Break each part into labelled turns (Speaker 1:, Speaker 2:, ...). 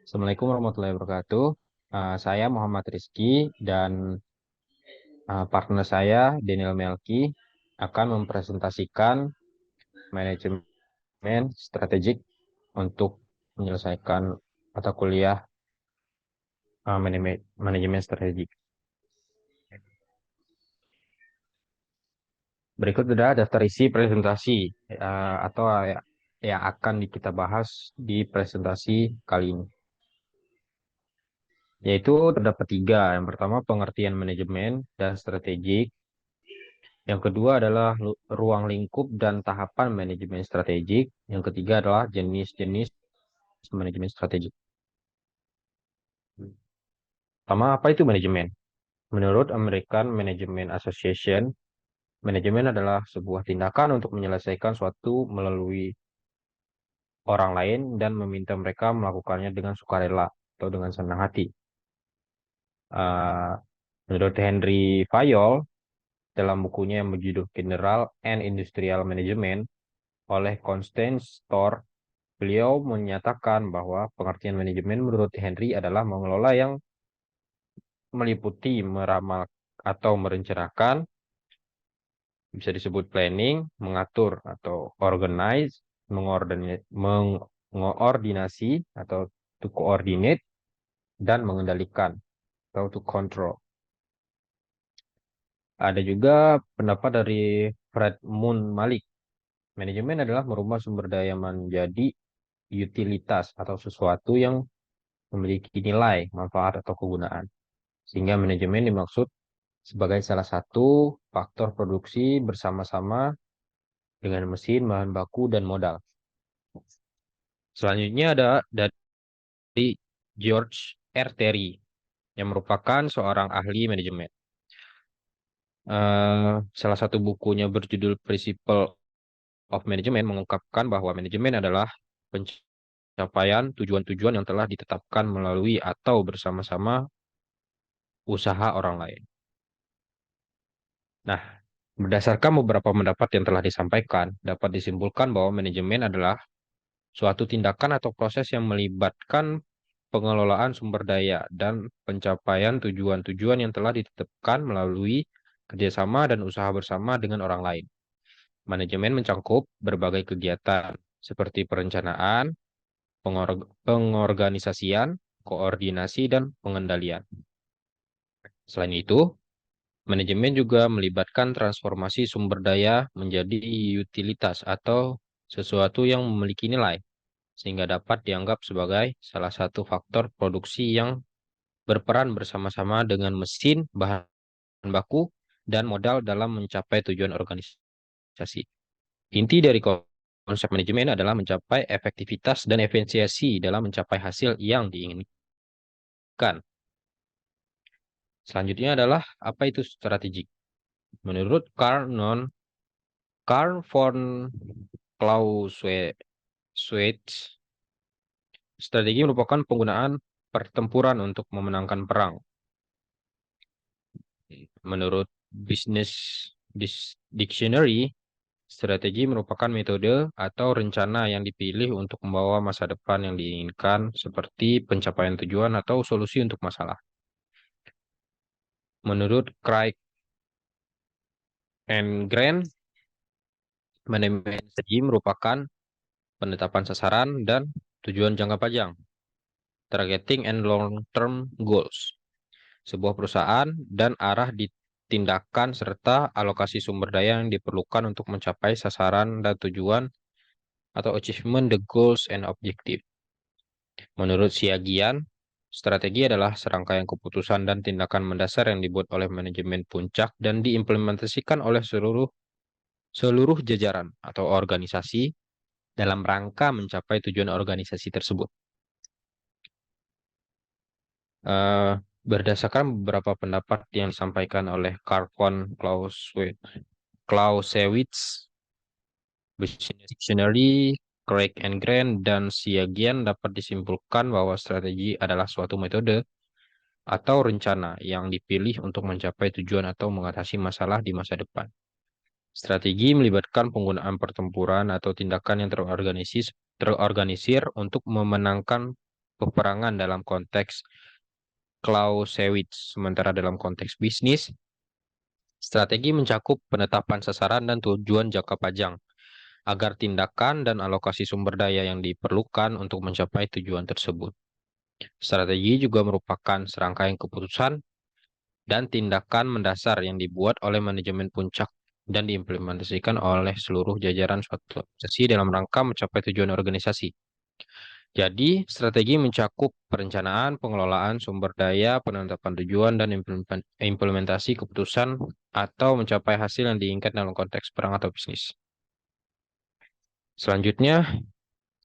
Speaker 1: Assalamualaikum warahmatullahi wabarakatuh. Saya Muhammad Rizky dan partner saya Daniel Melki akan mempresentasikan manajemen strategik untuk menyelesaikan mata kuliah manajemen strategik. Berikut adalah daftar isi presentasi atau yang akan kita bahas di presentasi kali ini. Yaitu terdapat tiga. Yang pertama pengertian manajemen dan strategik. Yang kedua adalah ruang lingkup dan tahapan manajemen strategik. Yang ketiga adalah jenis-jenis manajemen strategik. Pertama, apa itu manajemen? Menurut American Management Association, manajemen adalah sebuah tindakan untuk menyelesaikan suatu melalui orang lain dan meminta mereka melakukannya dengan sukarela atau dengan senang hati. Uh, Menurut Henry Fayol, dalam bukunya yang berjudul General and Industrial Management oleh Constance Storr, beliau menyatakan bahwa pengertian manajemen menurut Henry adalah mengelola yang meliputi meramal atau merencanakan, bisa disebut planning, mengatur atau organize, mengoordinasi atau to coordinate, dan mengendalikan atau to control. Ada juga pendapat dari Fred Moon Malik. Manajemen adalah merubah sumber daya menjadi utilitas atau sesuatu yang memiliki nilai, manfaat, atau kegunaan. Sehingga manajemen dimaksud sebagai salah satu faktor produksi bersama-sama dengan mesin, bahan baku, dan modal. Selanjutnya ada dari George R. Terry yang merupakan seorang ahli manajemen. Salah satu bukunya berjudul Principle of Management mengungkapkan bahwa manajemen adalah pencapaian tujuan-tujuan yang telah ditetapkan melalui atau bersama-sama usaha orang lain. Nah, berdasarkan beberapa pendapat yang telah disampaikan, dapat disimpulkan bahwa manajemen adalah suatu tindakan atau proses yang melibatkan pengelolaan sumber daya dan pencapaian tujuan-tujuan yang telah ditetapkan melalui kerjasama dan usaha bersama dengan orang lain. Manajemen mencakup berbagai kegiatan seperti perencanaan, pengorganisasian, koordinasi, dan pengendalian. Selain itu, manajemen juga melibatkan transformasi sumber daya menjadi utilitas atau sesuatu yang memiliki nilai, sehingga dapat dianggap sebagai salah satu faktor produksi yang berperan bersama-sama dengan mesin, bahan baku, dan modal dalam mencapai tujuan organisasi. Inti dari konsep manajemen adalah mencapai efektivitas dan efisiensi dalam mencapai hasil yang diinginkan. Selanjutnya adalah apa itu strategik. Menurut Carl von Clausewitz, strategi merupakan penggunaan pertempuran untuk memenangkan perang. Menurut Business Dictionary, strategi merupakan metode atau rencana yang dipilih untuk membawa masa depan yang diinginkan seperti pencapaian tujuan atau solusi untuk masalah. Menurut Craig and Grant, manajemen strategi merupakan penetapan sasaran dan tujuan jangka panjang, targeting and long-term goals, sebuah perusahaan dan arah di tindakan serta alokasi sumber daya yang diperlukan untuk mencapai sasaran dan tujuan atau achievement the goals and objective. Menurut Siagian, strategi adalah serangkaian keputusan dan tindakan mendasar yang dibuat oleh manajemen puncak dan diimplementasikan oleh seluruh jajaran atau organisasi dalam rangka mencapai tujuan organisasi tersebut. Eh, Berdasarkan beberapa pendapat yang disampaikan oleh Carl von Clausewitz, Business Dictionary, Craig and Grant, dan Siagian dapat disimpulkan bahwa strategi adalah suatu metode atau rencana yang dipilih untuk mencapai tujuan atau mengatasi masalah di masa depan. Strategi melibatkan penggunaan pertempuran atau tindakan yang terorganisir untuk memenangkan peperangan dalam konteks Clausewitz. Sementara dalam konteks bisnis, strategi mencakup penetapan sasaran dan tujuan jangka panjang agar tindakan dan alokasi sumber daya yang diperlukan untuk mencapai tujuan tersebut. Strategi juga merupakan serangkaian keputusan dan tindakan mendasar yang dibuat oleh manajemen puncak dan diimplementasikan oleh seluruh jajaran suatu organisasi dalam rangka mencapai tujuan organisasi. Jadi, strategi mencakup perencanaan, pengelolaan sumber daya, penetapan tujuan, dan implementasi keputusan atau mencapai hasil yang diinginkan dalam konteks perang atau bisnis. Selanjutnya,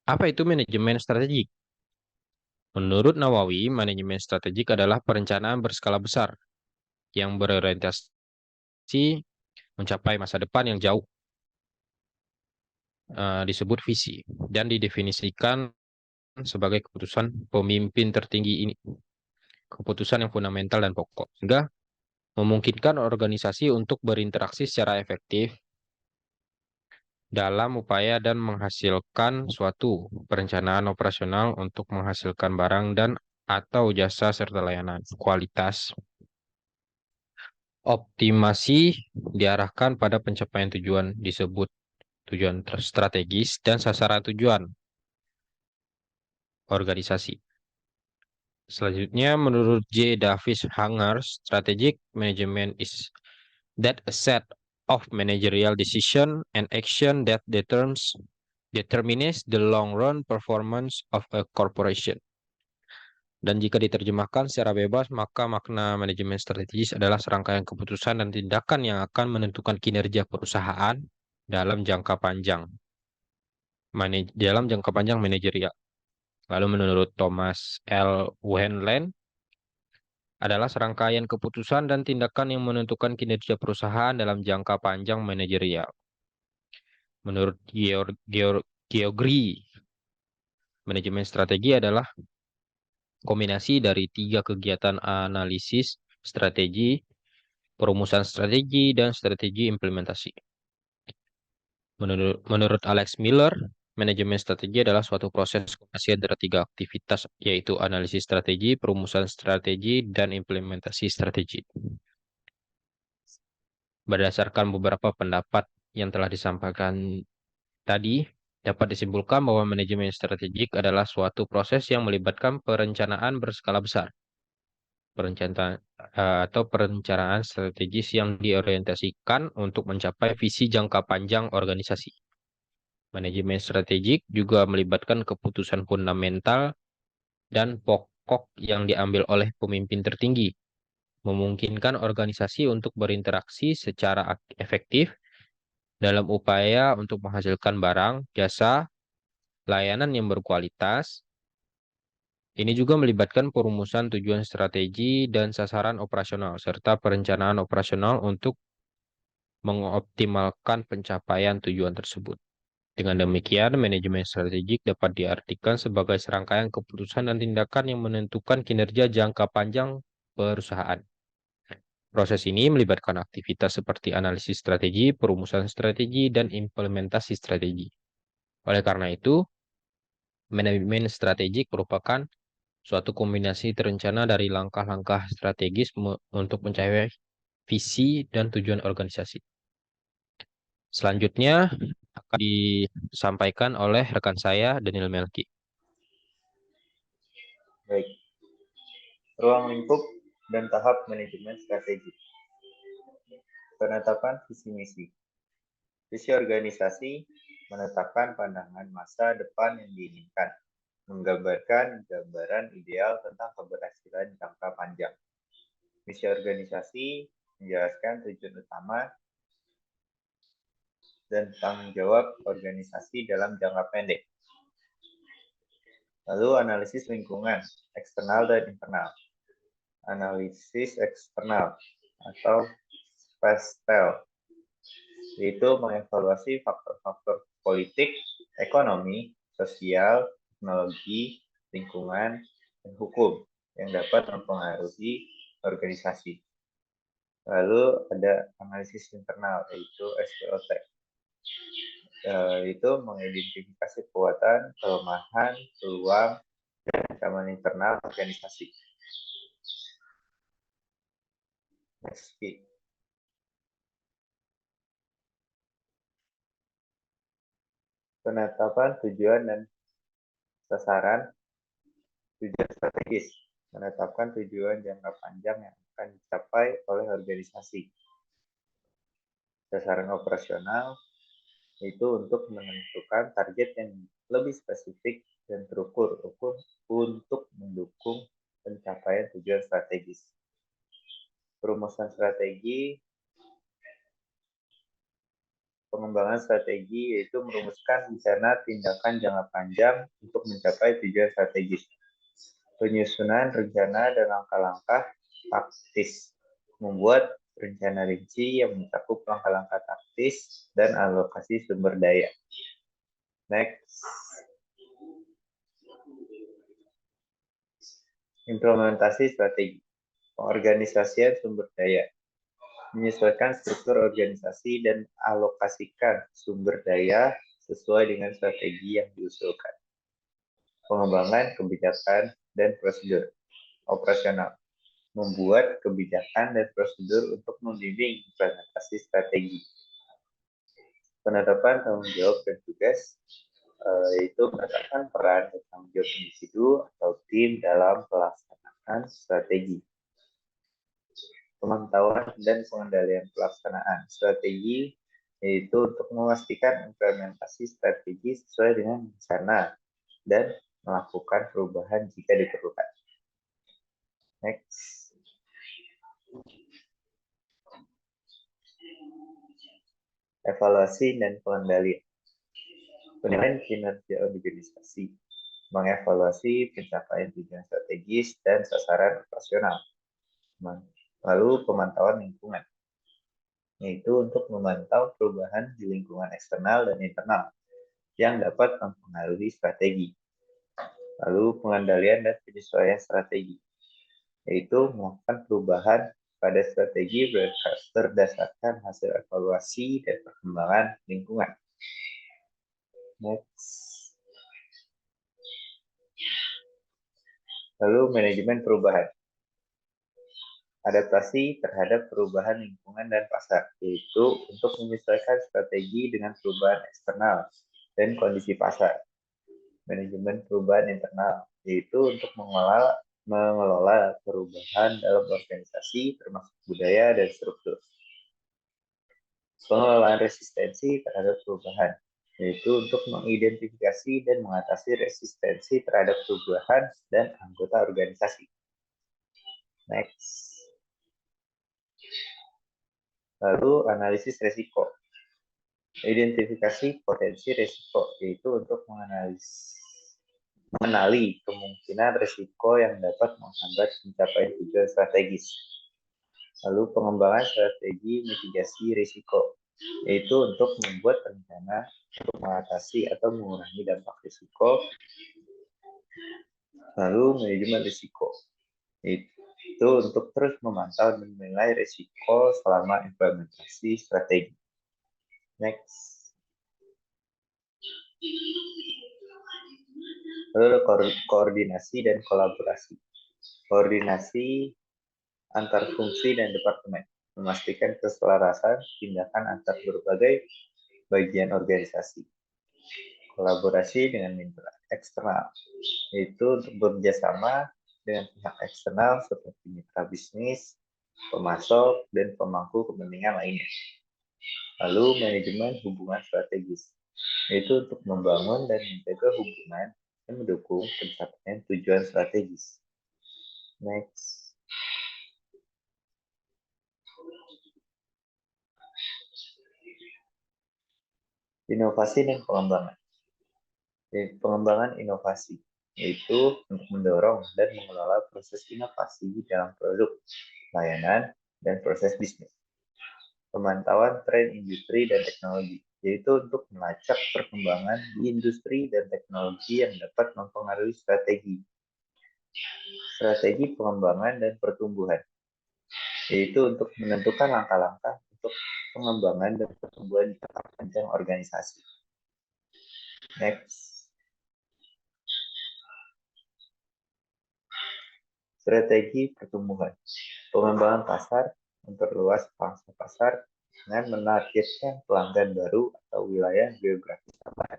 Speaker 1: apa itu manajemen strategik? Menurut Nawawi, manajemen strategik adalah perencanaan berskala besar yang berorientasi mencapai masa depan yang jauh, disebut visi, dan didefinisikan sebagai keputusan pemimpin tertinggi ini, keputusan yang fundamental dan pokok, sehingga memungkinkan organisasi untuk berinteraksi secara efektif dalam upaya dan menghasilkan suatu perencanaan operasional untuk menghasilkan barang dan atau jasa serta layanan kualitas. Optimasi diarahkan pada pencapaian tujuan disebut tujuan strategis dan sasaran tujuan organisasi. Selanjutnya, menurut J. Davis Hanger, strategic management is that a set of managerial decision and action that determines the long-run performance of a corporation. Dan jika diterjemahkan secara bebas, maka makna manajemen strategis adalah serangkaian keputusan dan tindakan yang akan menentukan kinerja perusahaan dalam jangka panjang. Dalam jangka panjang manajerial. Lalu menurut Thomas L. Wendland, adalah serangkaian keputusan dan tindakan yang menentukan kinerja perusahaan dalam jangka panjang manajerial. Menurut Georgi, manajemen strategi adalah kombinasi dari 3 kegiatan analisis strategi, perumusan strategi, dan strategi implementasi. Menurut Alex Miller, manajemen strategi adalah suatu proses kombinasi antara 3 aktivitas, yaitu analisis strategi, perumusan strategi, dan implementasi strategi. Berdasarkan beberapa pendapat yang telah disampaikan tadi, dapat disimpulkan bahwa manajemen strategik adalah suatu proses yang melibatkan perencanaan berskala besar. Perencanaan strategis yang diorientasikan untuk mencapai visi jangka panjang organisasi. Manajemen strategik juga melibatkan keputusan fundamental dan pokok yang diambil oleh pemimpin tertinggi, memungkinkan organisasi untuk berinteraksi secara efektif dalam upaya untuk menghasilkan barang, jasa, layanan yang berkualitas. Ini juga melibatkan perumusan tujuan strategi dan sasaran operasional, serta perencanaan operasional untuk mengoptimalkan pencapaian tujuan tersebut. Dengan demikian, manajemen strategik dapat diartikan sebagai serangkaian keputusan dan tindakan yang menentukan kinerja jangka panjang perusahaan. Proses ini melibatkan aktivitas seperti analisis strategi, perumusan strategi, dan implementasi strategi. Oleh karena itu, manajemen strategik merupakan suatu kombinasi terencana dari langkah-langkah strategis untuk mencapai visi dan tujuan organisasi. Selanjutnya akan disampaikan oleh rekan saya, Daniel Melki.
Speaker 2: Baik. Ruang lingkup dan tahap manajemen strategi. Penetapan visi misi. Visi organisasi menetapkan pandangan masa depan yang diinginkan, menggambarkan gambaran ideal tentang keberhasilan jangka panjang. Misi organisasi menjelaskan tujuan utama dan tanggung jawab organisasi dalam jangka pendek. Lalu analisis lingkungan, eksternal dan internal. Analisis eksternal atau PESTEL, yaitu mengevaluasi faktor-faktor politik, ekonomi, sosial, teknologi, lingkungan, dan hukum yang dapat mempengaruhi organisasi. Lalu ada analisis internal, yaitu SWOT, yaitu mengidentifikasi kekuatan, kelemahan, peluang, dan ancaman internal organisasi. Next. Penetapan tujuan dan sasaran. Tujuan strategis, menetapkan tujuan jangka panjang yang akan dicapai oleh organisasi. Sasaran operasional, itu untuk menentukan target yang lebih spesifik dan terukur untuk mendukung pencapaian tujuan strategis. Perumusan strategi, pengembangan strategi yaitu merumuskan rencana tindakan jangka panjang untuk mencapai tujuan strategis. Penyusunan rencana dan langkah-langkah taktis, membuat rencana rinci yang mencakup langkah-langkah taktis dan alokasi sumber daya. Next. Implementasi strategi. Pengorganisasian sumber daya. Menyesuaikan struktur organisasi dan alokasikan sumber daya sesuai dengan strategi yang diusulkan. Pengembangan kebijakan dan prosedur operasional. Membuat kebijakan dan prosedur untuk membimbing implementasi strategi. Penetapan tanggung jawab dan tugas, yaitu menetapkan peran dan tanggung jawab individu atau tim dalam pelaksanaan strategi. Pemantauan dan pengendalian pelaksanaan strategi, yaitu untuk memastikan implementasi strategi sesuai dengan rencana dan melakukan perubahan jika diperlukan. Next. Evaluasi dan pengendalian. Penilaian kinerja organisasi. Mengevaluasi pencapaian tujuan strategis dan sasaran operasional. Lalu pemantauan lingkungan, yaitu untuk memantau perubahan di lingkungan eksternal dan internal yang dapat mempengaruhi strategi. Lalu pengendalian dan penyesuaian strategi, yaitu melakukan perubahan pada strategi berdasarkan hasil evaluasi dan perkembangan lingkungan. Next. Lalu manajemen perubahan. Adaptasi terhadap perubahan lingkungan dan pasar, yaitu untuk menyesuaikan strategi dengan perubahan eksternal dan kondisi pasar. Manajemen perubahan internal, yaitu untuk mengelola perubahan dalam organisasi termasuk budaya dan struktur. Pengelolaan resistensi terhadap perubahan, yaitu untuk mengidentifikasi dan mengatasi resistensi terhadap perubahan dan anggota organisasi. Next. Lalu analisis risiko. Identifikasi potensi risiko, yaitu untuk mengenali kemungkinan risiko yang dapat menghambat pencapaian tujuan strategis. Lalu pengembangan strategi mitigasi risiko, yaitu untuk membuat rencana untuk mengatasi atau mengurangi dampak risiko. Lalu manajemen risiko, itu untuk terus memantau dan menilai risiko selama implementasi strategi. Next. Lalu koordinasi dan kolaborasi. Koordinasi antar fungsi dan departemen, memastikan keselarasan tindakan antar berbagai bagian organisasi. Kolaborasi dengan mitra eksternal, yaitu untuk bekerjasama dengan pihak eksternal seperti mitra bisnis, pemasok, dan pemangku kepentingan lainnya. Lalu manajemen hubungan strategis, yaitu untuk membangun dan menjaga hubungan dan mendukung pencapaian tujuan strategis. Next. Inovasi dan pengembangan. Pengembangan inovasi, yaitu untuk mendorong dan mengelola proses inovasi dalam produk, layanan, dan proses bisnis. Pemantauan tren industri dan teknologi, yaitu untuk melacak perkembangan di industri dan teknologi yang dapat mempengaruhi strategi. Strategi pengembangan dan pertumbuhan, yaitu untuk menentukan langkah-langkah untuk pengembangan dan pertumbuhan jangka panjang organisasi. Next. Strategi pertumbuhan. Pengembangan pasar, memperluas pangsa pasar dengan menargetkan pelanggan baru atau wilayah geografis tambahan.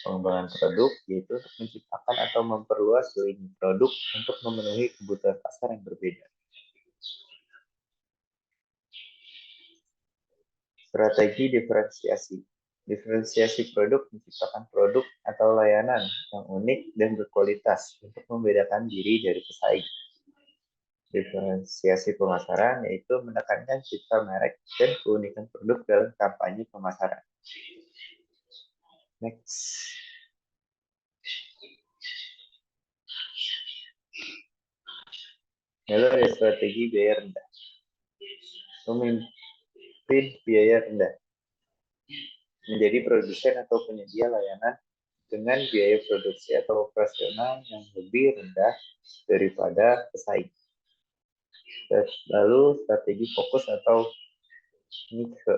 Speaker 2: Pengembangan produk yaitu untuk menciptakan atau memperluas lini produk untuk memenuhi kebutuhan pasar yang berbeda. Strategi diferensiasi. Diferensiasi produk menciptakan produk atau layanan yang unik dan berkualitas untuk membedakan diri dari pesaing. Diferensiasi pemasaran yaitu menekankan citra merek dan keunikan produk dalam kampanye pemasaran. Next. Lalu ada strategi biaya rendah. Memimpin biaya rendah. Menjadi produsen atau penyedia layanan dengan biaya produksi atau operasional yang lebih rendah daripada pesaing. Lalu strategi fokus atau niche.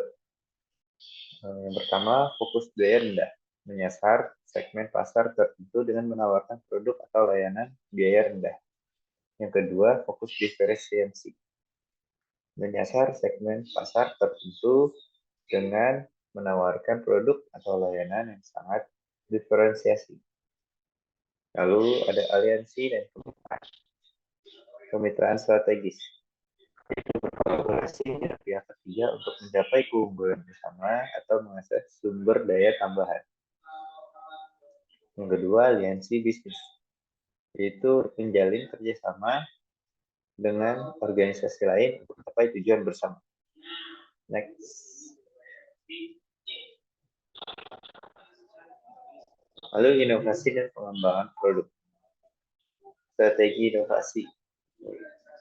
Speaker 2: Yang pertama, fokus biaya rendah. Menyasar segmen pasar tertentu dengan menawarkan produk atau layanan biaya rendah. Yang kedua, fokus diferensiasi. Menyasar segmen pasar tertentu dengan menawarkan produk atau layanan yang sangat diferensiasi. Lalu ada aliansi dan kemitraan strategis. Berkolaborasi dengan pihak ketiga untuk mencapai keunggulan bersama atau mengakses sumber daya tambahan. Yang kedua, aliansi bisnis, yaitu menjalin kerjasama dengan organisasi lain untuk mencapai tujuan bersama. Next. Lalu inovasi dan pengembangan produk. Strategi inovasi,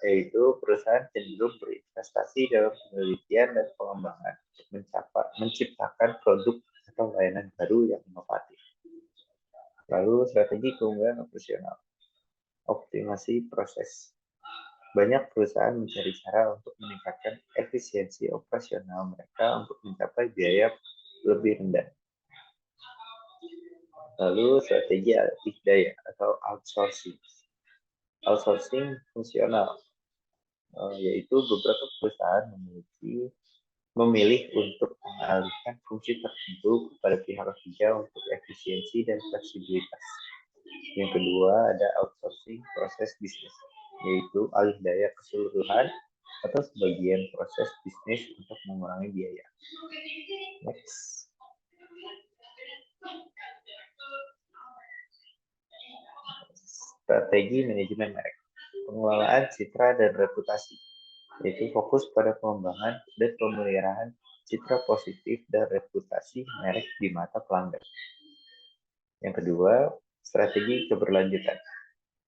Speaker 2: yaitu perusahaan cenderung berinvestasi dalam penelitian dan pengembangan untuk menciptakan produk atau layanan baru yang inovatif. Lalu strategi keunggulan operasional, optimasi proses. Banyak perusahaan mencari cara untuk meningkatkan efisiensi operasional mereka untuk mencapai biaya lebih rendah. Lalu strategi alih daya atau outsourcing. Outsourcing fungsional, yaitu beberapa perusahaan memilih untuk mengalihkan fungsi tertentu kepada pihak ketiga untuk efisiensi dan fleksibilitas. Yang kedua ada outsourcing proses bisnis, yaitu alih daya keseluruhan atau sebagian proses bisnis untuk mengurangi biaya. Next. Strategi manajemen merek, pengelolaan citra dan reputasi, yaitu fokus pada pengembangan dan pemeliharaan citra positif dan reputasi merek di mata pelanggan. Yang kedua, strategi keberlanjutan.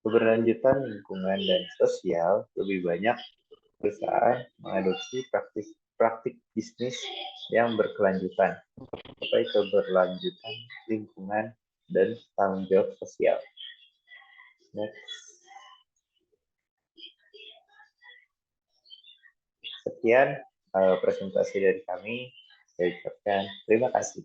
Speaker 2: Keberlanjutan lingkungan dan sosial, lebih banyak perusahaan mengadopsi praktik bisnis yang berkelanjutan, sampai keberlanjutan lingkungan dan tanggung jawab sosial. Next. Sekian presentasi dari kami. Saya ucapkan terima kasih.